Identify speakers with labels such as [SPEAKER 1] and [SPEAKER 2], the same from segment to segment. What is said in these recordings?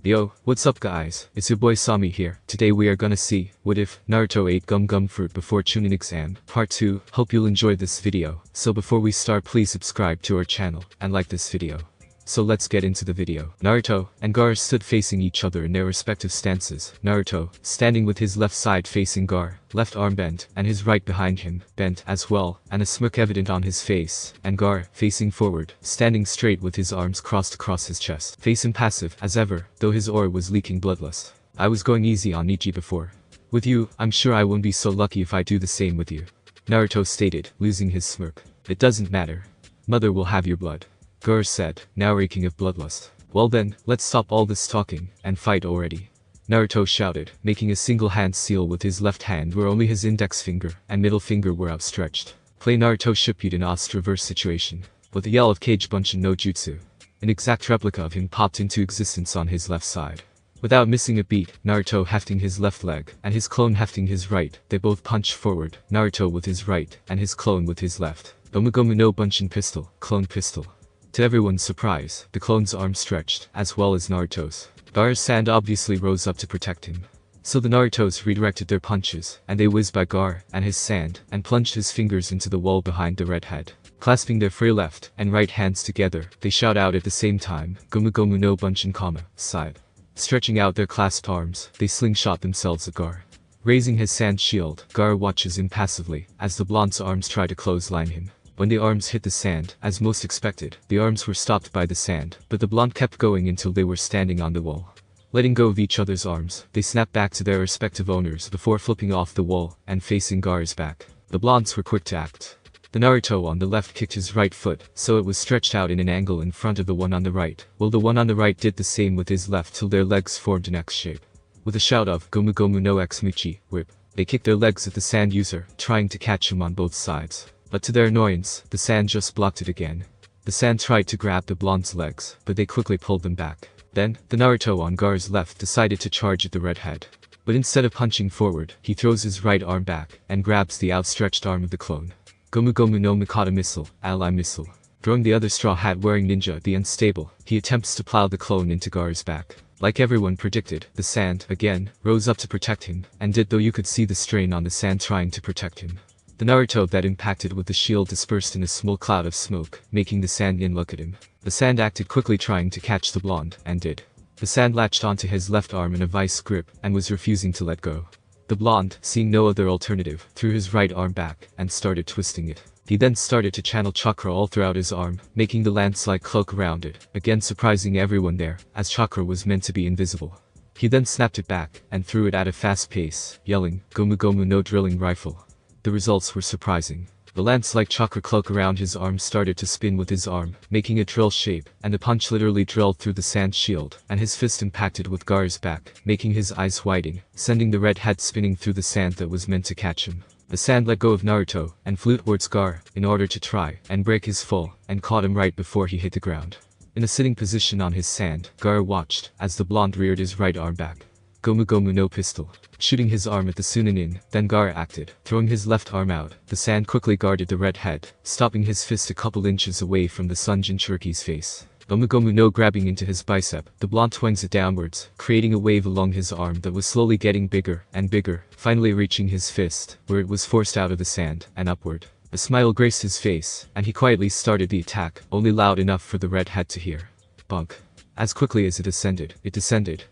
[SPEAKER 1] Yo, what's up guys, it's your boy Sami here. Today we are gonna see, what if Naruto ate gum fruit before chunin exam, part 2, hope you'll enjoy this video. So before we start please subscribe to our channel, and like this video. So let's get into the video. Naruto and Gaara stood facing each other in their respective stances. Naruto, standing with his left side facing Gaara, left arm bent, and his right behind him, bent as well, and a smirk evident on his face, and Gaara, facing forward, standing straight with his arms crossed across his chest. Face impassive, as ever, though his aura was leaking bloodlust. I was going easy on Ichi before. With you, I'm sure I won't be so lucky if I do the same with you. Naruto stated, losing his smirk. It doesn't matter. Mother will have your blood. Gaara said, now reeking of bloodlust. Well then, let's stop all this talking, and fight already. Naruto shouted, making a single hand seal with his left hand where only his index finger and middle finger were outstretched. Play Naruto Shippuden Ost reverse situation. With a yell of Kage Bunshin no Jutsu. An exact replica of him popped into existence on his left side. Without missing a beat, Naruto hefting his left leg, and his clone hefting his right, they both punched forward, Naruto with his right, and his clone with his left. Gomu no Bunshin pistol, clone pistol. To everyone's surprise, the clone's arm stretched, as well as Naruto's. Gaara's sand obviously rose up to protect him. So the Narutos redirected their punches, and they whizzed by Gaara and his sand, and plunged his fingers into the wall behind the red head. Clasping their free left and right hands together, they shout out at the same time, Gomu no Bunshin, side. Stretching out their clasped arms, they slingshot themselves at Gaara. Raising his sand shield, Gaara watches impassively, as the blonde's arms try to clothesline him. When the arms hit the sand, as most expected, the arms were stopped by the sand, but the blonde kept going until they were standing on the wall. Letting go of each other's arms, they snapped back to their respective owners before flipping off the wall and facing Gaara's back. The blondes were quick to act. The Naruto on the left kicked his right foot, so it was stretched out in an angle in front of the one on the right, while the one on the right did the same with his left till their legs formed an X shape. With a shout of Gomu no X Muchi, whip, they kicked their legs at the sand user, trying to catch him on both sides. But to their annoyance, the sand just blocked it again. The sand tried to grab the blonde's legs, but they quickly pulled them back. Then, the Naruto on Gaara's left decided to charge at the redhead. But instead of punching forward, he throws his right arm back, and grabs the outstretched arm of the clone. Gomu no Mikata missile, ally missile. Throwing the other straw hat wearing ninja the unstable, he attempts to plow the clone into Gaara's back. Like everyone predicted, the sand, again, rose up to protect him, and did though you could see the strain on the sand trying to protect him. The Naruto that impacted with the shield dispersed in a small cloud of smoke, making the sand look at him. The sand acted quickly trying to catch the blonde, and did. The sand latched onto his left arm in a vice grip, and was refusing to let go. The blonde, seeing no other alternative, threw his right arm back, and started twisting it. He then started to channel chakra all throughout his arm, making the landslide cloak around it, again surprising everyone there, as chakra was meant to be invisible. He then snapped it back, and threw it at a fast pace, yelling, Gomu no drilling rifle. The results were surprising. The lance-like chakra cloak around his arm started to spin with his arm, making a drill shape, and the punch literally drilled through the sand shield, and his fist impacted with Gaara's back, making his eyes widen, sending the red head spinning through the sand that was meant to catch him. The sand let go of Naruto, and flew towards Gaara, in order to try and break his fall, and caught him right before he hit the ground. In a sitting position on his sand, Gaara watched, as the blonde reared his right arm back. Gomu no pistol. Shooting his arm at the Sunanin, then Gaara acted, throwing his left arm out. The sand quickly guarded the red head, stopping his fist a couple inches away from the Sun Jinchuriki's face. Gomu no grabbing into his bicep, the blonde twings it downwards, creating a wave along his arm that was slowly getting bigger and bigger, finally reaching his fist, where it was forced out of the sand, and upward. A smile graced his face, and he quietly started the attack, only loud enough for the red head to hear. Bunk. As quickly as it descended,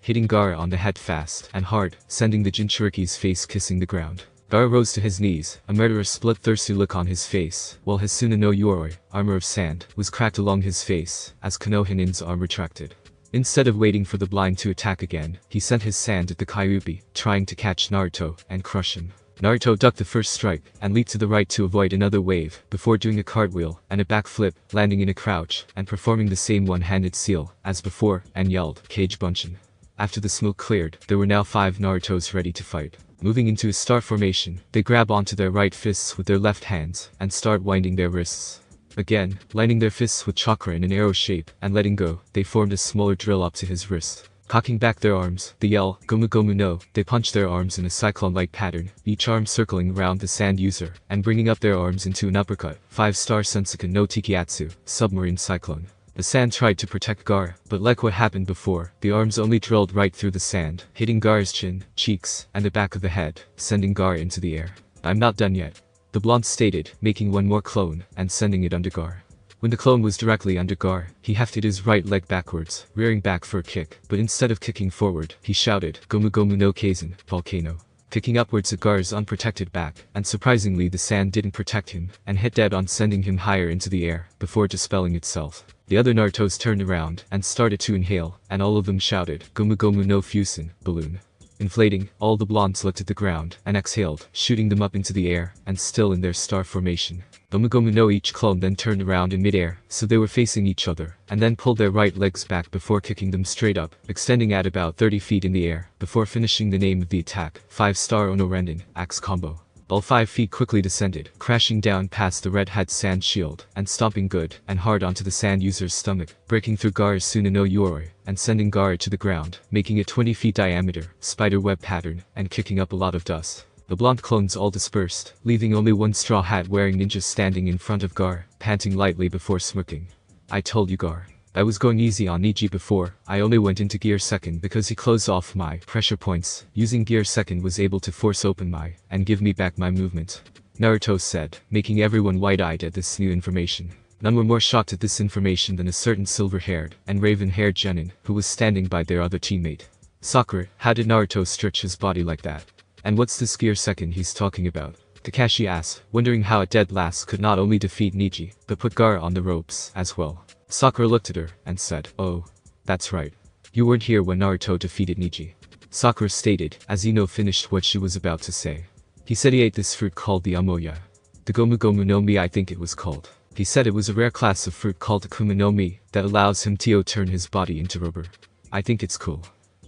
[SPEAKER 1] hitting Gaara on the head fast and hard, sending the Jinchuriki's face kissing the ground. Gaara rose to his knees, a murderous bloodthirsty look on his face, while his Suna no Yoroi, armor of sand, was cracked along his face, as Konohanin's arm retracted. Instead of waiting for the blind to attack again, he sent his sand at the Kyuubi, trying to catch Naruto and crush him. Naruto ducked the first strike, and leaped to the right to avoid another wave, before doing a cartwheel, and a backflip, landing in a crouch, and performing the same one-handed seal, as before, and yelled, Kage Bunshin. After the smoke cleared, there were now 5 Narutos ready to fight. Moving into a star formation, they grab onto their right fists with their left hands, and start winding their wrists. Again, lining their fists with chakra in an arrow shape, and letting go, they formed a smaller drill up to his wrist. Cocking back their arms, they yell, Gomu no, they punch their arms in a cyclone-like pattern, each arm circling around the sand user, and bringing up their arms into an uppercut, 5-star Sensuken no Tikiatsu, submarine cyclone. The sand tried to protect Gar, but like what happened before, the arms only drilled right through the sand, hitting Gar's chin, cheeks, and the back of the head, sending Gar into the air. "I'm not done yet," the blonde stated, making one more clone, and sending it under Gar. When the clone was directly under Gar, he hefted his right leg backwards, rearing back for a kick, but instead of kicking forward, he shouted, "Gomu Gomu no Kaizen, volcano," kicking upwards at Gar's unprotected back, and surprisingly the sand didn't protect him, and hit dead on, sending him higher into the air, before dispelling itself. The other Narutos turned around, and started to inhale, and all of them shouted, "Gomu Gomu no Fusen, balloon." Inflating, all the blondes looked at the ground, and exhaled, shooting them up into the air, and still in their star formation. Gomu Gomu no each clone then turned around in midair, so they were facing each other, and then pulled their right legs back before kicking them straight up, extending at about 30 feet in the air, before finishing the name of the attack, 5-star Ono Renden, axe combo. All 5 feet quickly descended, crashing down past the red hat sand shield, and stomping good and hard onto the sand user's stomach, breaking through Gar's Suna no Yoroi, and sending Gar to the ground, making a 20 feet diameter, spider web pattern, and kicking up a lot of dust. The blonde clones all dispersed, leaving only one straw hat wearing ninja standing in front of Gar, panting lightly before smirking. "I told you, Gar. I was going easy on Niji before. I only went into gear second because he closed off my pressure points. Using gear second was able to force open my and give me back my movement," Naruto said, making everyone wide-eyed at this new information. None were more shocked at this information than a certain silver-haired and raven-haired genin who was standing by their other teammate. "Sakura, how did Naruto stretch his body like that? And what's this gear second he's talking about?" Kakashi asked, wondering how a dead last could not only defeat Niji, but put Gar on the ropes as well. Sakura looked at her and said, "Oh, that's right. You weren't here when Naruto defeated Niji," Sakura stated, as Ino finished what she was about to say. "He said he ate this fruit called the amoya. The Gomu Gomu no Mi, I think it was called. He said it was a rare class of fruit called the Kuma no Mi that allows him to turn his body into rubber. I think it's cool,"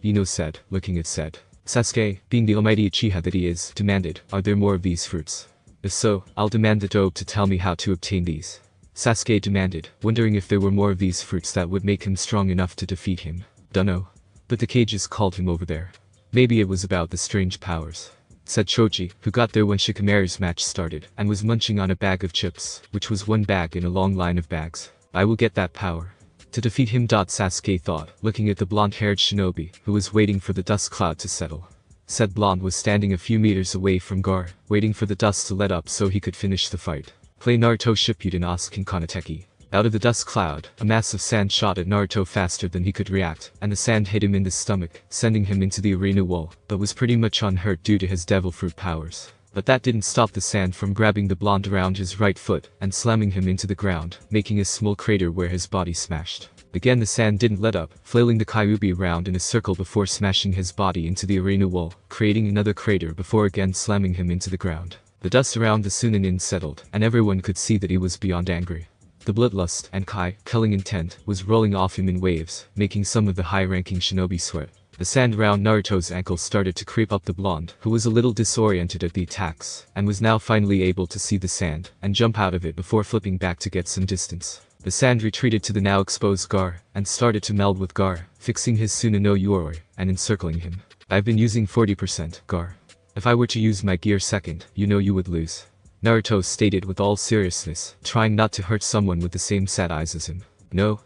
[SPEAKER 1] Ino said, looking at said. Sasuke, being the almighty Uchiha that he is, demanded, "Are there more of these fruits? If so, I'll demand the dobe to tell me how to obtain these." Sasuke demanded, wondering if there were more of these fruits that would make him strong enough to defeat him. "Dunno. But the cages called him over there. Maybe it was about the strange powers," said Choji, who got there when Shikamaru's match started, and was munching on a bag of chips, which was one bag in a long line of bags. "I will get that power to defeat him." Sasuke thought, looking at the blonde-haired shinobi, who was waiting for the dust cloud to settle. Said blonde was standing a few meters away from Gar, waiting for the dust to let up so he could finish the fight. Play Naruto Shippuden Asukin Kanateki. Out of the dust cloud, a mass of sand shot at Naruto faster than he could react, and the sand hit him in the stomach, sending him into the arena wall, but was pretty much unhurt due to his devil fruit powers. But that didn't stop the sand from grabbing the blonde around his right foot, and slamming him into the ground, making a small crater where his body smashed. Again the sand didn't let up, flailing the Kyuubi around in a circle before smashing his body into the arena wall, creating another crater before again slamming him into the ground. The dust around the Sunanin settled, and everyone could see that he was beyond angry. The bloodlust and killing intent was rolling off him in waves, making some of the high-ranking shinobi sweat. The sand around Naruto's ankles started to creep up the blonde, who was a little disoriented at the attacks, and was now finally able to see the sand, and jump out of it before flipping back to get some distance. The sand retreated to the now exposed Gar, and started to meld with Gar, fixing his Suna no Yoroi, and encircling him. "I've been using 40%, Gar. If I were to use my gear second, you know you would lose," Naruto stated with all seriousness, trying not to hurt someone with the same sad eyes as him. No.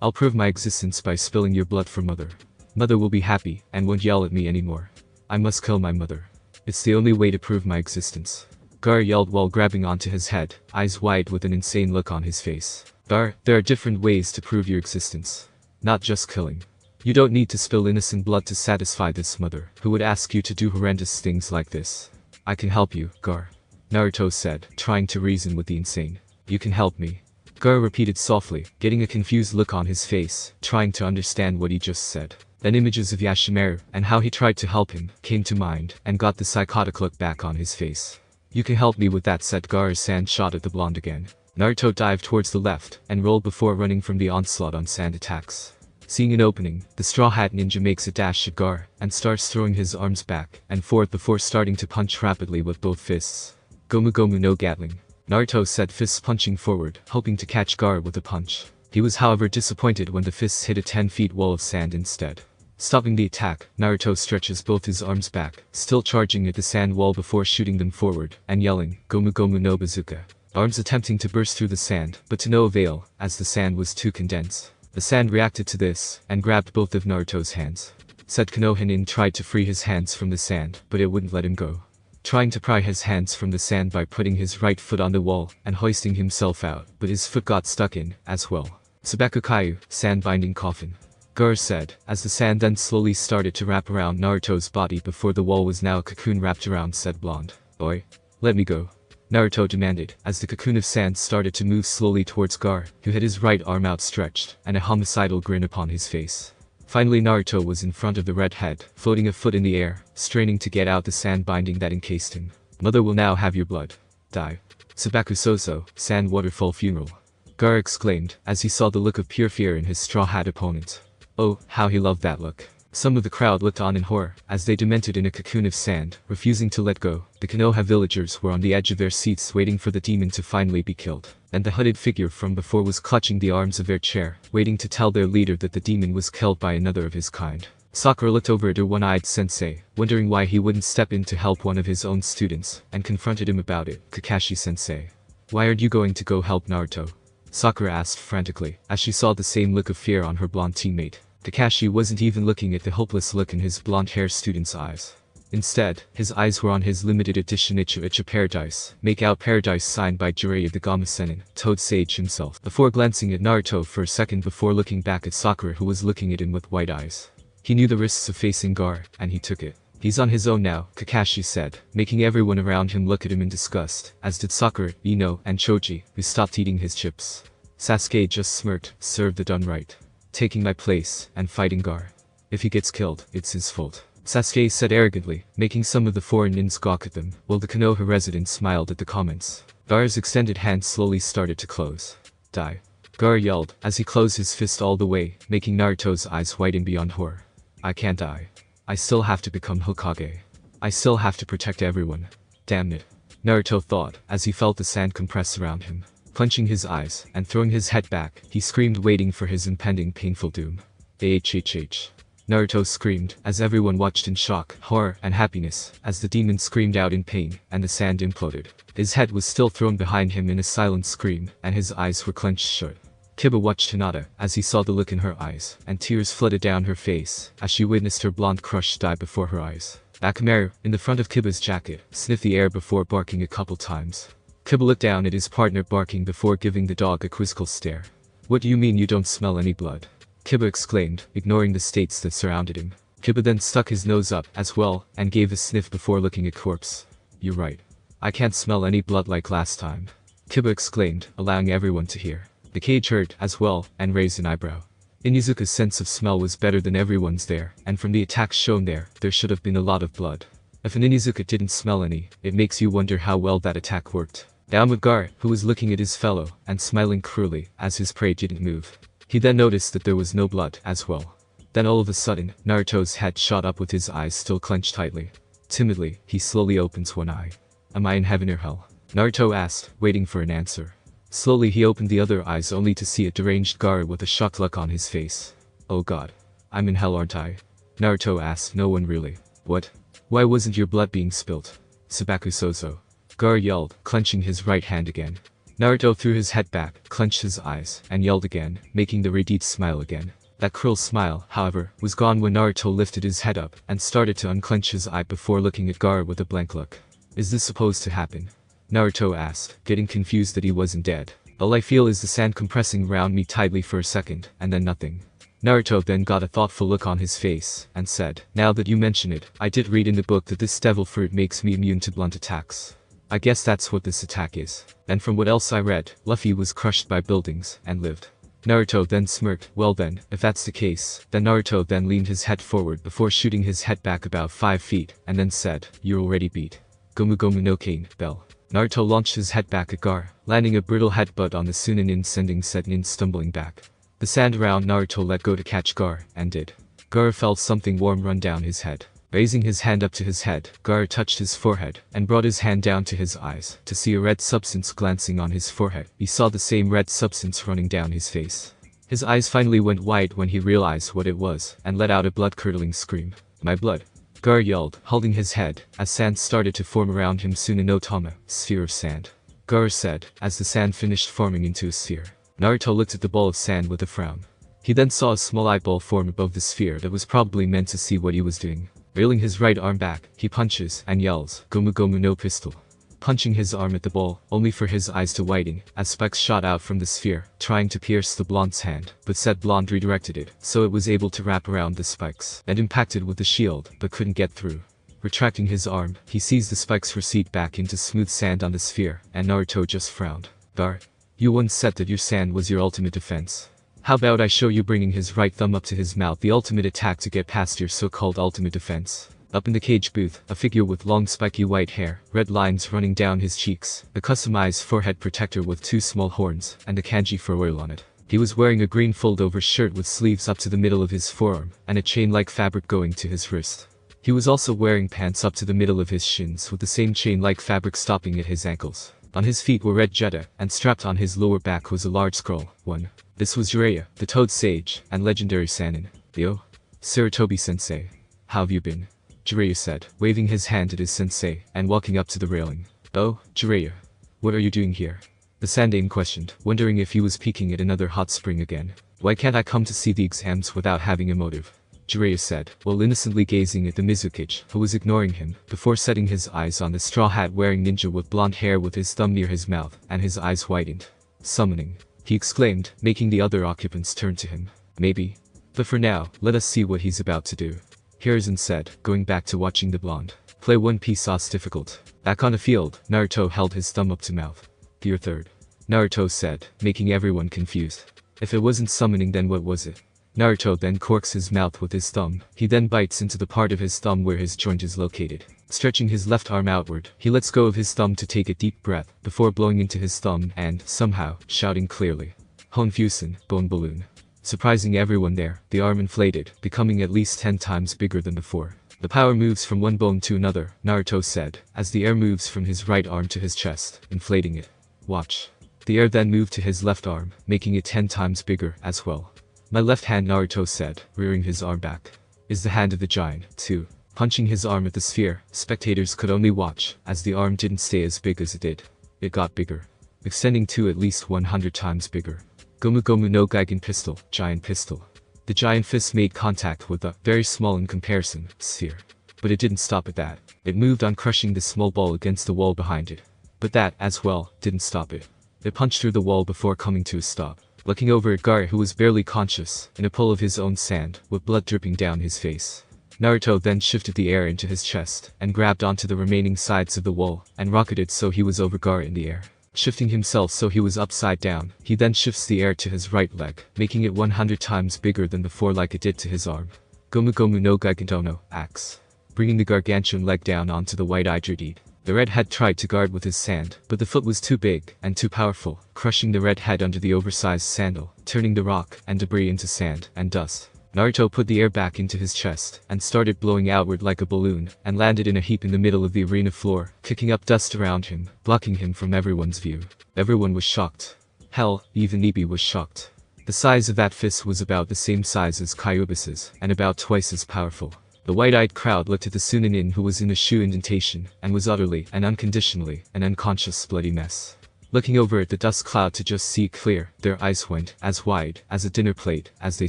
[SPEAKER 1] I'll prove my existence by spilling your blood for Mother. Mother will be happy, and won't yell at me anymore. I must kill my mother. It's the only way to prove my existence," Gar yelled while grabbing onto his head, eyes wide with an insane look on his face. "Gar, there are different ways to prove your existence. Not just killing. You don't need to spill innocent blood to satisfy this mother, who would ask you to do horrendous things like this. I can help you, Gar," Naruto said, trying to reason with the insane. "You can help me," Gar repeated softly, getting a confused look on his face, trying to understand what he just said. Then images of Yashimaru, and how he tried to help him, came to mind, and got the psychotic look back on his face. "You can help me with that," said Gar as sand shot at the blonde again. Naruto dived towards the left, and rolled before running from the onslaught on sand attacks. Seeing an opening, the Straw Hat Ninja makes a dash at Gar, and starts throwing his arms back and forth before starting to punch rapidly with both fists. "Gomu Gomu no Gatling," Naruto said, fists punching forward, hoping to catch Gar with a punch. He was however disappointed when the fists hit a 10-feet wall of sand instead. Stopping the attack, Naruto stretches both his arms back, still charging at the sand wall before shooting them forward, and yelling, "Gomu Gomu no Bazooka." arms attempting to burst through the sand, but to no avail, as the sand was too condensed. The sand reacted to this, and grabbed both of Naruto's hands. Said Konohinin tried to free his hands from the sand, but it wouldn't let him go. Trying to pry his hands from the sand by putting his right foot on the wall, and hoisting himself out, but his foot got stuck in, as well. Shukaku Kaiu, sand binding Coffin. Gar said, as the sand then slowly started to wrap around Naruto's body before the wall was now a cocoon wrapped around said blonde. Oi. Let me go. Naruto demanded, as the cocoon of sand started to move slowly towards Gar, who had his right arm outstretched, and a homicidal grin upon his face. Finally Naruto was in front of the red head, floating a foot in the air, straining to get out the sand binding that encased him. Mother will now have your blood. Die. Sabaku Soso, sand waterfall funeral. Gar exclaimed, as he saw the look of pure fear in his straw hat opponent. Oh, how he loved that look. Some of the crowd looked on in horror, as they demented in a cocoon of sand, refusing to let go. The Konoha villagers were on the edge of their seats waiting for the demon to finally be killed. And the hooded figure from before was clutching the arms of their chair, waiting to tell their leader that the demon was killed by another of his kind. Sakura looked over at her one-eyed sensei, wondering why he wouldn't step in to help one of his own students, and confronted him about it. Kakashi-sensei. Why aren't you going to go help Naruto? Sakura asked frantically, as she saw the same look of fear on her blonde teammate. Kakashi wasn't even looking at the hopeless look in his blonde-haired student's eyes. Instead, his eyes were on his limited edition Icha Paradise, Make Out Paradise signed by Jiraiya the Gama Sennin, Toad Sage himself, before glancing at Naruto for a second before looking back at Sakura who was looking at him with wide eyes. He knew the risks of facing Gar, and he took it. He's on his own now, Kakashi said, making everyone around him look at him in disgust, as did Sakura, Ino, and Choji, who stopped eating his chips. Sasuke just smirked, served the done right. Taking my place, and fighting Gar. If he gets killed, it's his fault. Sasuke said arrogantly, making some of the foreign nins gawk at them, while the Konoha residents smiled at the comments. Gar's extended hand slowly started to close. Die. Gar yelled, as he closed his fist all the way, making Naruto's eyes widen beyond horror. I can't die. I still have to become Hokage. I still have to protect everyone. Damn it. Naruto thought, as he felt the sand compress around him. Clenching his eyes, and throwing his head back, he screamed waiting for his impending painful doom. AHHH. Naruto screamed, as everyone watched in shock, horror, and happiness, as the demon screamed out in pain, and the sand imploded. His head was still thrown behind him in a silent scream, and his eyes were clenched shut. Kiba watched Hinata, as he saw the look in her eyes, and tears flooded down her face, as she witnessed her blonde crush die before her eyes. Akamaru, in the front of Kiba's jacket, sniffed the air before barking a couple times. Kiba looked down at his partner barking before giving the dog a quizzical stare. What do you mean you don't smell any blood? Kiba exclaimed, ignoring the states that surrounded him. Kiba then stuck his nose up, as well, and gave a sniff before looking at corpse. You're right. I can't smell any blood like last time. Kiba exclaimed, allowing everyone to hear. The cage heard, as well, and raised an eyebrow. Inizuka's sense of smell was better than everyone's there, and from the attacks shown there should have been a lot of blood. If an Inizuka didn't smell any, it makes you wonder how well that attack worked. Down with Gar, who was looking at his fellow, and smiling cruelly, as his prey didn't move. He then noticed that there was no blood, as well. Then all of a sudden, Naruto's head shot up with his eyes still clenched tightly. Timidly, he slowly opens one eye. Am I in heaven or hell? Naruto asked, waiting for an answer. Slowly he opened the other eyes only to see a deranged Gar with a shocked look on his face. Oh god. I'm in hell aren't I? Naruto asked no one really. What? Why wasn't your blood being spilt? Sabaku Sozo. Gar yelled, clenching his right hand again. Naruto threw his head back, clenched his eyes, and yelled again, making the Raditz smile again. That cruel smile, however, was gone when Naruto lifted his head up, and started to unclench his eye before looking at Gar with a blank look. Is this supposed to happen? Naruto asked, getting confused that he wasn't dead. All I feel is the sand compressing around me tightly for a second, and then nothing. Naruto then got a thoughtful look on his face, and said, now that you mention it, I did read in the book that this devil fruit makes me immune to blunt attacks. I guess that's what this attack is. And from what else I read, Luffy was crushed by buildings, and lived. Naruto then smirked. Well then, if that's the case, then Naruto then leaned his head forward before shooting his head back about 5 feet, and then said, you're already beat. Gomu Gomu no Kane, Bell. Naruto launched his head back at Gar, landing a brutal headbutt on the Sunanin sending said nin stumbling back. The sand around Naruto let go to catch Gar, and did. Gar felt something warm run down his head. Raising his hand up to his head, Gar touched his forehead, and brought his hand down to his eyes, to see a red substance glancing on his forehead. He saw the same red substance running down his face. His eyes finally went wide when he realized what it was, and let out a blood-curdling scream. My blood. Gar yelled, holding his head, as sand started to form around him. Suna no Tama, sphere of sand. Gaara said, as the sand finished forming into a sphere. Naruto looked at the ball of sand with a frown. He then saw a small eyeball form above the sphere that was probably meant to see what he was doing. Reeling his right arm back, he punches and yells, "Gomu Gomu no pistol." Punching his arm at the ball, only for his eyes to widen, as spikes shot out from the sphere, trying to pierce the blonde's hand, but said blonde redirected it, so it was able to wrap around the spikes, and impacted with the shield, but couldn't get through. Retracting his arm, he sees the spikes recede back into smooth sand on the sphere, and Naruto just frowned. "Gaara, you once said that your sand was your ultimate defense. How about I show you?" Bringing his right thumb up to his mouth, the ultimate attack to get past your so-called ultimate defense. Up in the cage booth, a figure with long spiky white hair, red lines running down his cheeks, a customized forehead protector with 2 small horns, and a kanji for oil on it. He was wearing a green fold-over shirt with sleeves up to the middle of his forearm, and a chain-like fabric going to his wrist. He was also wearing pants up to the middle of his shins with the same chain-like fabric stopping at his ankles. On his feet were red jetta, and strapped on his lower back was a large scroll. 1. This was Jiraiya, the Toad Sage, and legendary Sannin. "Yo, Sarutobi-sensei. How have you been?" Jiraiya said, waving his hand at his sensei, and walking up to the railing. "Oh, Jiraiya. What are you doing here?" The Sandaime questioned, wondering if he was peeking at another hot spring again. "Why can't I come to see the exams without having a motive?" Jiraiya said, while innocently gazing at the Mizukage, who was ignoring him, before setting his eyes on the straw hat wearing ninja with blonde hair with his thumb near his mouth, and his eyes widened. "Summoning," he exclaimed, making the other occupants turn to him. "Maybe. But for now, let us see what he's about to do," Hiruzen said, going back to watching the blonde. Play One Piece sauce difficult. Back on the field, Naruto held his thumb up to mouth. "You're third," Naruto said, making everyone confused. If it wasn't summoning, then what was it? Naruto then corks his mouth with his thumb. He then bites into the part of his thumb where his joint is located. Stretching his left arm outward, he lets go of his thumb to take a deep breath, before blowing into his thumb and, somehow, shouting clearly, "Honfusen, bone balloon." Surprising everyone there, the arm inflated, becoming at least 10 times bigger than before. "The power moves from one bone to another," Naruto said, as the air moves from his right arm to his chest, inflating it. "Watch." The air then moved to his left arm, making it 10 times bigger as well. "My left hand," Naruto said, rearing his arm back, "is the hand of the giant, too." Punching his arm at the sphere, spectators could only watch, as the arm didn't stay as big as it did. It got bigger, extending to at least 100 times bigger. Gomu Gomu no Gigan pistol, giant pistol. The giant fist made contact with a, very small in comparison, sphere. But it didn't stop at that. It moved on, crushing the small ball against the wall behind it. But that, as well, didn't stop it. It punched through the wall before coming to a stop. Looking over at Gaara, who was barely conscious, in a pool of his own sand, with blood dripping down his face. Naruto then shifted the air into his chest, and grabbed onto the remaining sides of the wall, and rocketed so he was over Gaara in the air. Shifting himself so he was upside down, he then shifts the air to his right leg, making it 100 times bigger than before, like it did to his arm. Gomu Gomu no Gigantono, axe. Bringing the gargantuan leg down onto the white-eyed Dread. The red head tried to guard with his sand, but the foot was too big and too powerful, crushing the red head under the oversized sandal, turning the rock and debris into sand and dust. Naruto put the air back into his chest, and started blowing outward like a balloon, and landed in a heap in the middle of the arena floor, kicking up dust around him, blocking him from everyone's view. Everyone was shocked. Hell, even Ibi was shocked. The size of that fist was about the same size as Kyuubi's, and about twice as powerful. The white-eyed crowd looked at the Sunanin, who was in a shoe indentation, and was utterly and unconditionally an unconscious bloody mess. Looking over at the dust cloud to just see clear, their eyes went as wide as a dinner plate as they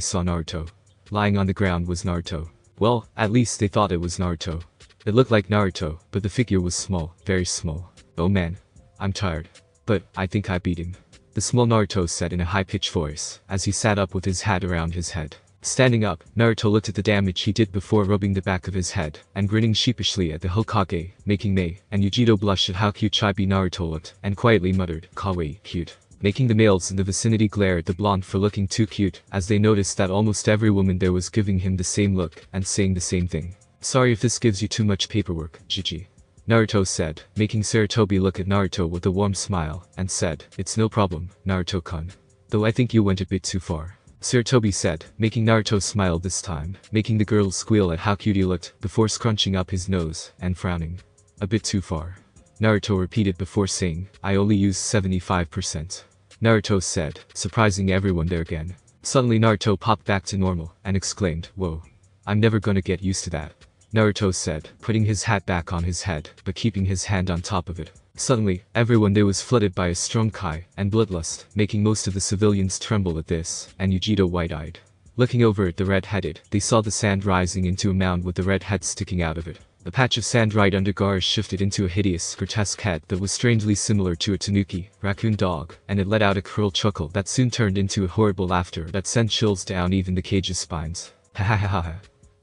[SPEAKER 1] saw Naruto. Lying on the ground was Naruto. Well, at least they thought it was Naruto. It looked like Naruto, but the figure was small, very small. "Oh man, I'm tired. But I think I beat him," the small Naruto said in a high-pitched voice, as he sat up with his hat around his head. Standing up, Naruto looked at the damage he did before rubbing the back of his head, and grinning sheepishly at the Hokage, making Mei and Yujiro blush at how cute Chibi Naruto looked, and quietly muttered, "Kawaii, cute," making the males in the vicinity glare at the blonde for looking too cute, as they noticed that almost every woman there was giving him the same look, and saying the same thing. "Sorry if this gives you too much paperwork, Gigi," Naruto said, making Sarutobi look at Naruto with a warm smile, and said, "It's no problem, Naruto-kun. Though I think you went a bit too far," Sarutobi said, making Naruto smile this time, making the girls squeal at how cute he looked, before scrunching up his nose, and frowning. "A bit too far," Naruto repeated before saying, "I only used 75%. Naruto said, surprising everyone there again. Suddenly Naruto popped back to normal, and exclaimed, "Whoa. I'm never gonna get used to that," Naruto said, putting his hat back on his head, but keeping his hand on top of it. Suddenly, everyone there was flooded by a strong kai and bloodlust, making most of the civilians tremble at this, and Yujiro wide-eyed. Looking over at the red-headed, they saw the sand rising into a mound with the red head sticking out of it. The patch of sand right under Gar's shifted into a hideous, grotesque head that was strangely similar to a tanuki, raccoon dog, and it let out a cruel chuckle that soon turned into a horrible laughter that sent chills down even the cage's spines. Ha ha ha ha ha.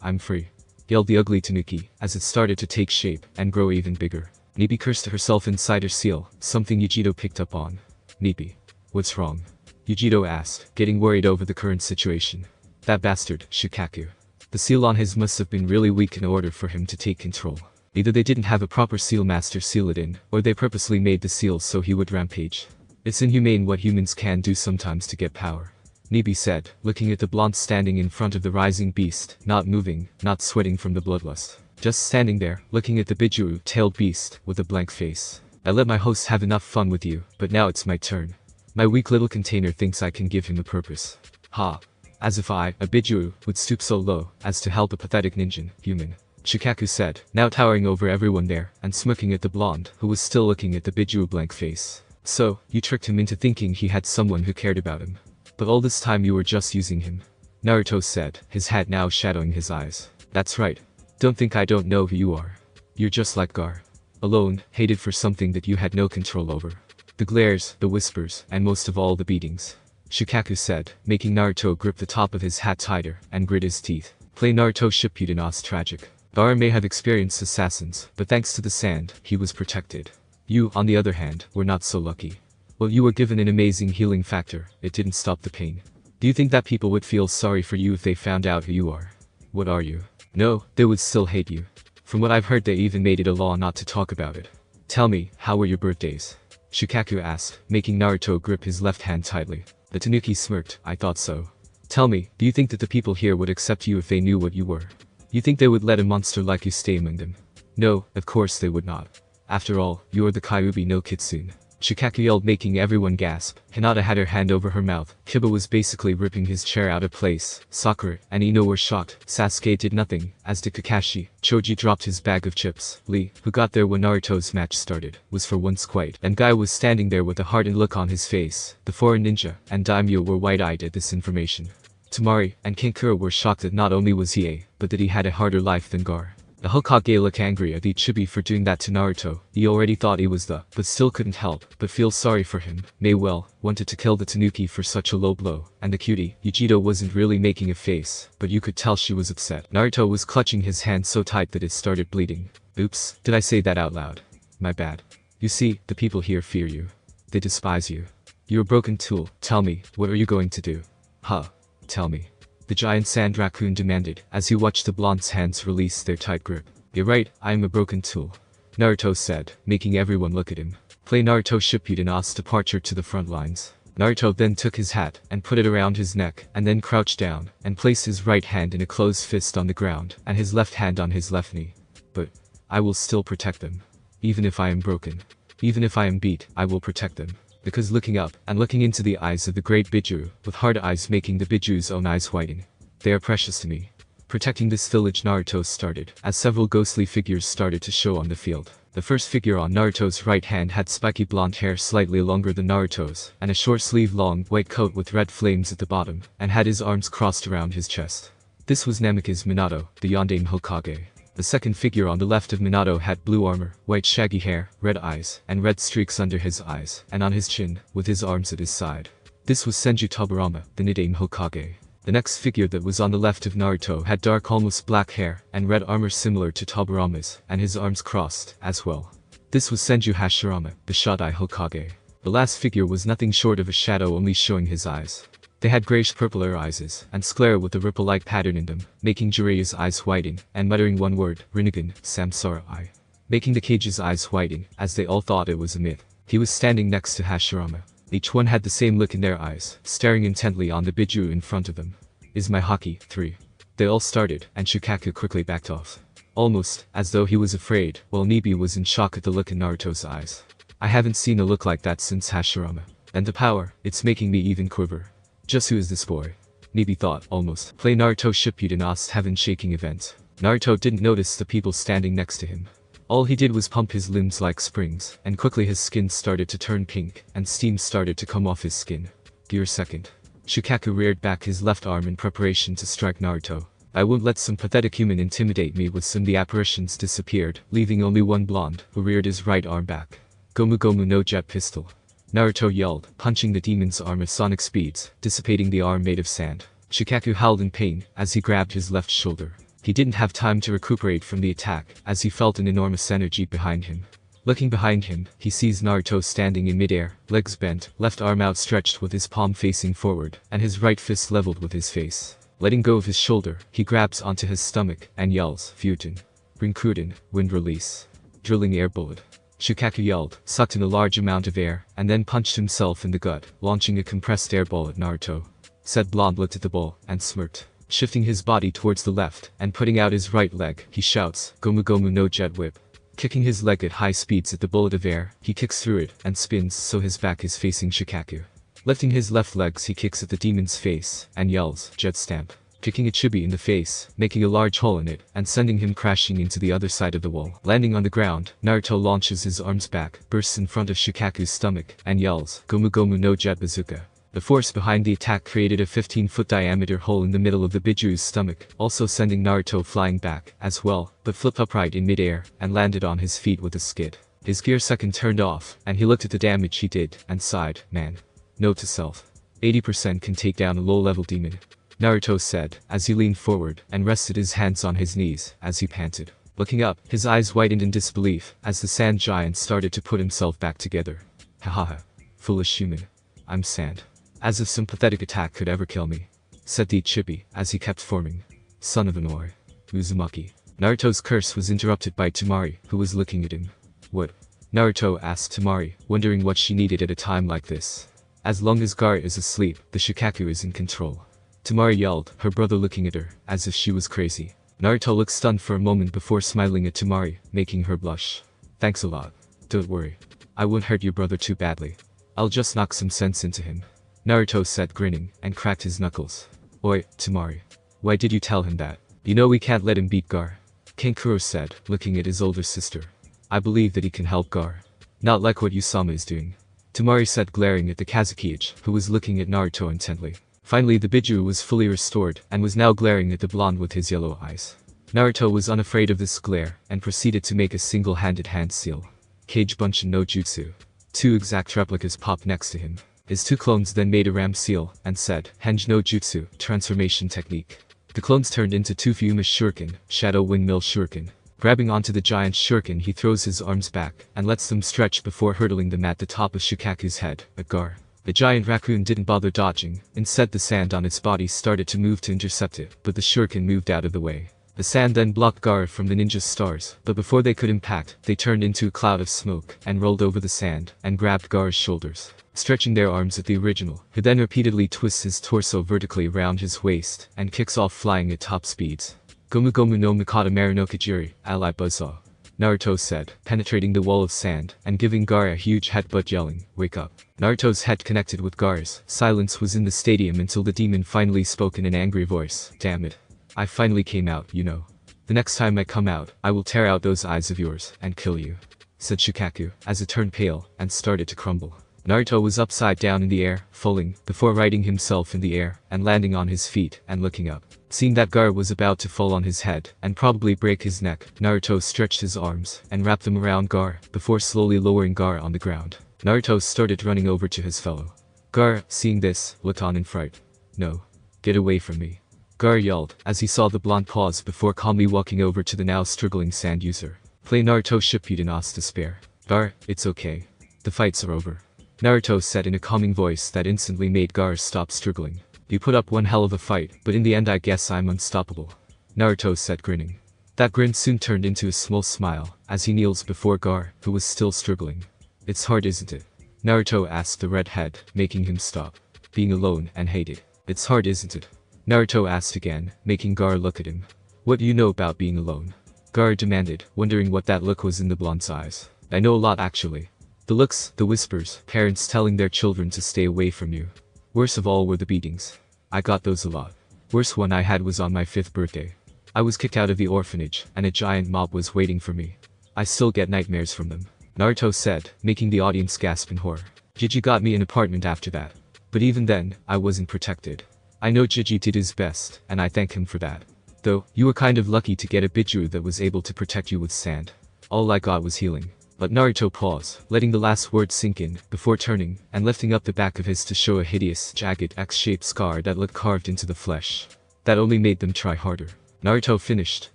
[SPEAKER 1] I'm free, yelled the ugly tanuki, as it started to take shape and grow even bigger. Nibi cursed to herself inside her seal, something Yujiro picked up on. Nibi, what's wrong? Yujiro asked, getting worried over the current situation. That bastard, Shukaku. The seal on his must have been really weak in order for him to take control. Either they didn't have a proper seal master seal it in, or they purposely made the seal so he would rampage. It's inhumane what humans can do sometimes to get power. Nibi said, looking at the blonde standing in front of the rising beast, not moving, not sweating from the bloodlust. Just standing there, looking at the Bijuu-tailed beast, with a blank face. I let my host have enough fun with you, but now it's my turn. My weak little container thinks I can give him a purpose. Ha. As if I, a Bijuu, would stoop so low, as to help a pathetic ninja, human. Shukaku said, now towering over everyone there, and smirking at the blonde, who was still looking at the Bijuu blank face. So, you tricked him into thinking he had someone who cared about him. But all this time you were just using him. Naruto said, his hat now shadowing his eyes. That's right. Don't think I don't know who you are. You're just like Gar. Alone, hated for something that you had no control over. The glares, the whispers, and most of all the beatings. Shukaku said, making Naruto grip the top of his hat tighter, and grit his teeth. Play Naruto Shippuden's tragic. Gar may have experienced assassins, but thanks to the sand, he was protected. You, on the other hand, were not so lucky. Well, you were given an amazing healing factor, it didn't stop the pain. Do you think that people would feel sorry for you if they found out who you are? What are you? No, they would still hate you. From what I've heard they even made it a law not to talk about it. Tell me, how were your birthdays? Shukaku asked, making Naruto grip his left hand tightly. The tanuki smirked, I thought so. Tell me, do you think that the people here would accept you if they knew what you were? You think they would let a monster like you stay among them? No, of course they would not. After all, you are the Kyuubi no Kitsune. Shukaku yelled, making everyone gasp. Hinata had her hand over her mouth. Kiba was basically ripping his chair out of place. Sakura and Ino were shocked. Sasuke did nothing, as did Kakashi. Choji dropped his bag of chips. Lee, who got there when Naruto's match started, was for once quiet. And Guy was standing there with a hardened look on his face. The foreign ninja and daimyo were wide-eyed at this information. Tamari and Kankura were shocked that not only was he a, but that he had a harder life than Gar. The Hokage looked angry at the Chibi for doing that to Naruto. He already thought he was the, but still couldn't help but feel sorry for him. May well wanted to kill the tanuki for such a low blow. And the cutie, Yujiro, wasn't really making a face, but you could tell she was upset. Naruto was clutching his hand so tight that it started bleeding. Oops, did I say that out loud? My bad. You see, the people here fear you. They despise you. You're a broken tool. Tell me, what are you going to do? Huh. Tell me. The giant sand raccoon demanded, as he watched the blonde's hands release their tight grip. You're right, I am a broken tool. Naruto said, making everyone look at him. Play Naruto Shippuden's departure to the front lines. Naruto then took his hat and put it around his neck, and then crouched down, and placed his right hand in a closed fist on the ground, and his left hand on his left knee. But I will still protect them. Even if I am broken. Even if I am beat, I will protect them. Because looking up, and looking into the eyes of the great Bijuu, with hard eyes making the Bijuu's own eyes whiten. They are precious to me. Protecting this village, Naruto started, as several ghostly figures started to show on the field. The first figure on Naruto's right hand had spiky blonde hair slightly longer than Naruto's, and a short-sleeved long white coat with red flames at the bottom, and had his arms crossed around his chest. This was Namikaze Minato, the Yondaime Hokage. The second figure on the left of Minato had blue armor, white shaggy hair, red eyes, and red streaks under his eyes, and on his chin, with his arms at his side. This was Senju Tobirama, the Nidaime Hokage. The next figure that was on the left of Naruto had dark almost black hair, and red armor similar to Tobirama's, and his arms crossed, as well. This was Senju Hashirama, the Shodai Hokage. The last figure was nothing short of a shadow only showing his eyes. They had grayish-purple eyes, and sclera with a ripple-like pattern in them, making Jiraiya's eyes widen, and muttering one word, Rinnegan, Samsara I. Making the cage's eyes widen, as they all thought it was a myth. He was standing next to Hashirama. Each one had the same look in their eyes, staring intently on the Bijuu in front of them. Is my haki 3? They all started, and Shukaku quickly backed off. Almost, as though he was afraid, while Nibi was in shock at the look in Naruto's eyes. I haven't seen a look like that since Hashirama. And the power, it's making me even quiver. Just who is this boy? Nibi thought, almost. Play Naruto Shippuden's heaven-shaking event. Naruto didn't notice the people standing next to him. All he did was pump his limbs like springs, and quickly his skin started to turn pink, and steam started to come off his skin. Gear second. Shukaku reared back his left arm in preparation to strike Naruto. I won't let some pathetic human intimidate me with some. The apparitions disappeared, leaving only one blonde, who reared his right arm back. Gomu Gomu no jet pistol. Naruto yelled, punching the demon's arm at sonic speeds, dissipating the arm made of sand. Shukaku howled in pain, as he grabbed his left shoulder. He didn't have time to recuperate from the attack, as he felt an enormous energy behind him. Looking behind him, he sees Naruto standing in midair, legs bent, left arm outstretched with his palm facing forward, and his right fist leveled with his face. Letting go of his shoulder, he grabs onto his stomach, and yells, Futen. Rinkuden, wind release. Drilling air bullet. Shukaku yelled, sucked in a large amount of air, and then punched himself in the gut, launching a compressed air ball at Naruto. Said blonde looked at the ball, and smirked. Shifting his body towards the left, and putting out his right leg, he shouts, Gomu Gomu no jet whip. Kicking his leg at high speeds at the bullet of air, he kicks through it, and spins so his back is facing Shukaku. Lifting his left legs, he kicks at the demon's face, and yells, jet stamp. Kicking a chibi in the face, making a large hole in it, and sending him crashing into the other side of the wall. Landing on the ground, Naruto launches his arms back, bursts in front of Shukaku's stomach, and yells, Gomu Gomu no jet bazooka. The force behind the attack created a 15-foot diameter hole in the middle of the Bijuu's stomach, also sending Naruto flying back, as well, but flipped upright in midair, and landed on his feet with a skid. His gear second turned off, and he looked at the damage he did, and sighed, man. Note to self. 80% can take down a low-level demon. Naruto said, as he leaned forward, and rested his hands on his knees, as he panted. Looking up, his eyes widened in disbelief, as the sand giant started to put himself back together. Hahaha. Foolish human. I'm sand. As if some pathetic attack could ever kill me. Said the chibi, as he kept forming. Son of an oi. Uzumaki. Naruto's curse was interrupted by Temari, who was looking at him. What? Naruto asked Temari, wondering what she needed at a time like this. As long as Gaara is asleep, the Shukaku is in control. Temari yelled, her brother looking at her, as if she was crazy. Naruto looked stunned for a moment before smiling at Temari, making her blush. Thanks a lot. Don't worry. I won't hurt your brother too badly. I'll just knock some sense into him. Naruto said, grinning, and cracked his knuckles. Oi, Temari. Why did you tell him that? You know we can't let him beat Gaara. Kankuro said, looking at his older sister. I believe that he can help Gaara. Not like what Usama is doing. Temari said, glaring at the Kazukiage, who was looking at Naruto intently. Finally the Bijuu was fully restored, and was now glaring at the blonde with his yellow eyes. Naruto was unafraid of this glare, and proceeded to make a single-handed hand seal. Kage Bunshin no Jutsu. 2 exact replicas popped next to him. His 2 clones then made a ram seal, and said, Henge no Jutsu, transformation technique. The clones turned into 2 Fuyuma's shuriken, shadow windmill shuriken. Grabbing onto the giant shuriken, he throws his arms back, and lets them stretch before hurtling them at the top of Shukaku's head, at Gaara. The giant raccoon didn't bother dodging, instead the sand on its body started to move to intercept it, but the shuriken moved out of the way. The sand then blocked Gaara from the ninja's stars, but before they could impact, they turned into a cloud of smoke, and rolled over the sand, and grabbed Gaara's shoulders, stretching their arms at the original, who then repeatedly twists his torso vertically around his waist, and kicks off flying at top speeds. Gomu Gomu no Mikata Maru no Kajiri, ally buzzsaw. Naruto said, penetrating the wall of sand, and giving Gaara a huge headbutt yelling, wake up. Naruto's head connected with Gaara's. Silence was in the stadium until the demon finally spoke in an angry voice, damn it. I finally came out, you know. The next time I come out, I will tear out those eyes of yours, and kill you. Said Shukaku, as it turned pale, and started to crumble. Naruto was upside down in the air, falling, before righting himself in the air, and landing on his feet, and looking up. Seeing that Gaara was about to fall on his head, and probably break his neck, Naruto stretched his arms, and wrapped them around Gaara, before slowly lowering Gaara on the ground. Naruto started running over to his fellow. Gaara, seeing this, looked on in fright. No. Get away from me. Gaara yelled, as he saw the blonde pause before calmly walking over to the now struggling sand user. Play Naruto Shippuden Os despair. Gaara, it's okay. The fights are over. Naruto said in a calming voice that instantly made Gaara stop struggling. You put up one hell of a fight, but in the end I guess I'm unstoppable. Naruto said, grinning. That grin soon turned into a small smile, as he kneels before Gaara, who was still struggling. It's hard, isn't it? Naruto asked the redhead, making him stop. Being alone and hated. It's hard, isn't it? Naruto asked again, making Gaara look at him. What do you know about being alone? Gaara demanded, wondering what that look was in the blonde's eyes. I know a lot actually. The looks, the whispers, parents telling their children to stay away from you. Worst of all were the beatings. I got those a lot. Worst one I had was on my 5th birthday. I was kicked out of the orphanage, and a giant mob was waiting for me. I still get nightmares from them. Naruto said, making the audience gasp in horror. Jiji got me an apartment after that. But even then, I wasn't protected. I know Jiji did his best, and I thank him for that. Though, you were kind of lucky to get a Bijuu that was able to protect you with sand. All I got was healing. Let Naruto pause, letting the last word sink in, before turning, and lifting up the back of his to show a hideous, jagged, X-shaped scar that looked carved into the flesh. That only made them try harder. Naruto finished,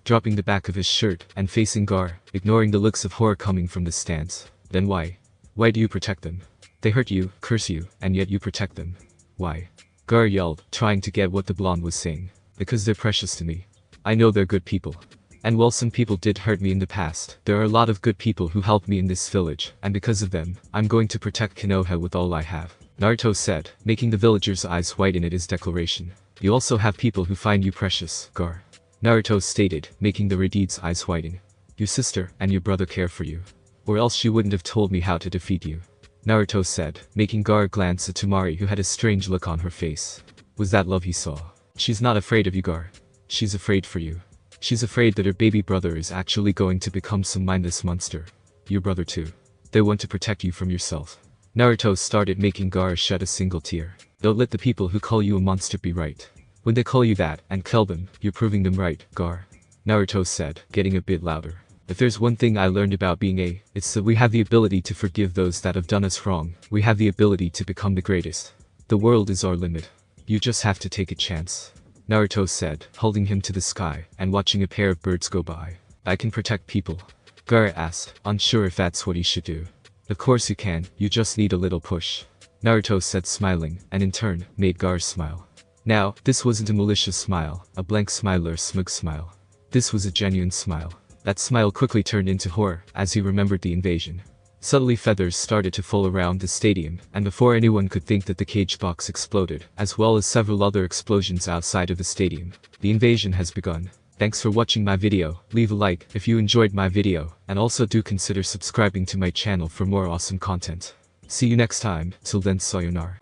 [SPEAKER 1] dropping the back of his shirt, and facing Gar, ignoring the looks of horror coming from the stance. Then why? Why do you protect them? They hurt you, curse you, and yet you protect them. Why? Gar yelled, trying to get what the blonde was saying. Because they're precious to me. I know they're good people. And while some people did hurt me in the past, there are a lot of good people who helped me in this village, and because of them, I'm going to protect Konoha with all I have. Naruto said, making the villagers' eyes whiten at his declaration. You also have people who find you precious, Gar. Naruto stated, making the Radide's eyes whiten. Your sister and your brother care for you. Or else she wouldn't have told me how to defeat you. Naruto said, making Gar glance at Temari who had a strange look on her face. Was that love he saw? She's not afraid of you, Gar. She's afraid for you. She's afraid that her baby brother is actually going to become some mindless monster. Your brother too. They want to protect you from yourself. Naruto started making Gar shed a single tear. Don't let the people who call you a monster be right. When they call you that and kill them, you're proving them right, Gar. Naruto said, getting a bit louder. If there's one thing I learned about being it's that we have the ability to forgive those that have done us wrong. We have the ability to become the greatest. The world is our limit. You just have to take a chance. Naruto said, holding him to the sky, and watching a pair of birds go by. I can protect people. Gar asked, unsure if that's what he should do. Of course you can, you just need a little push. Naruto said smiling, and in turn, made Gar smile. Now, this wasn't a malicious smile, a blank smile or a smug smile. This was a genuine smile. That smile quickly turned into horror, as he remembered the invasion. Suddenly feathers started to fall around the stadium, and before anyone could think that the cage box exploded, as well as several other explosions outside of the stadium. The invasion has begun. Thanks for watching my video, leave a like if you enjoyed my video, and also do consider subscribing to my channel for more awesome content. See you next time, till then sayonara.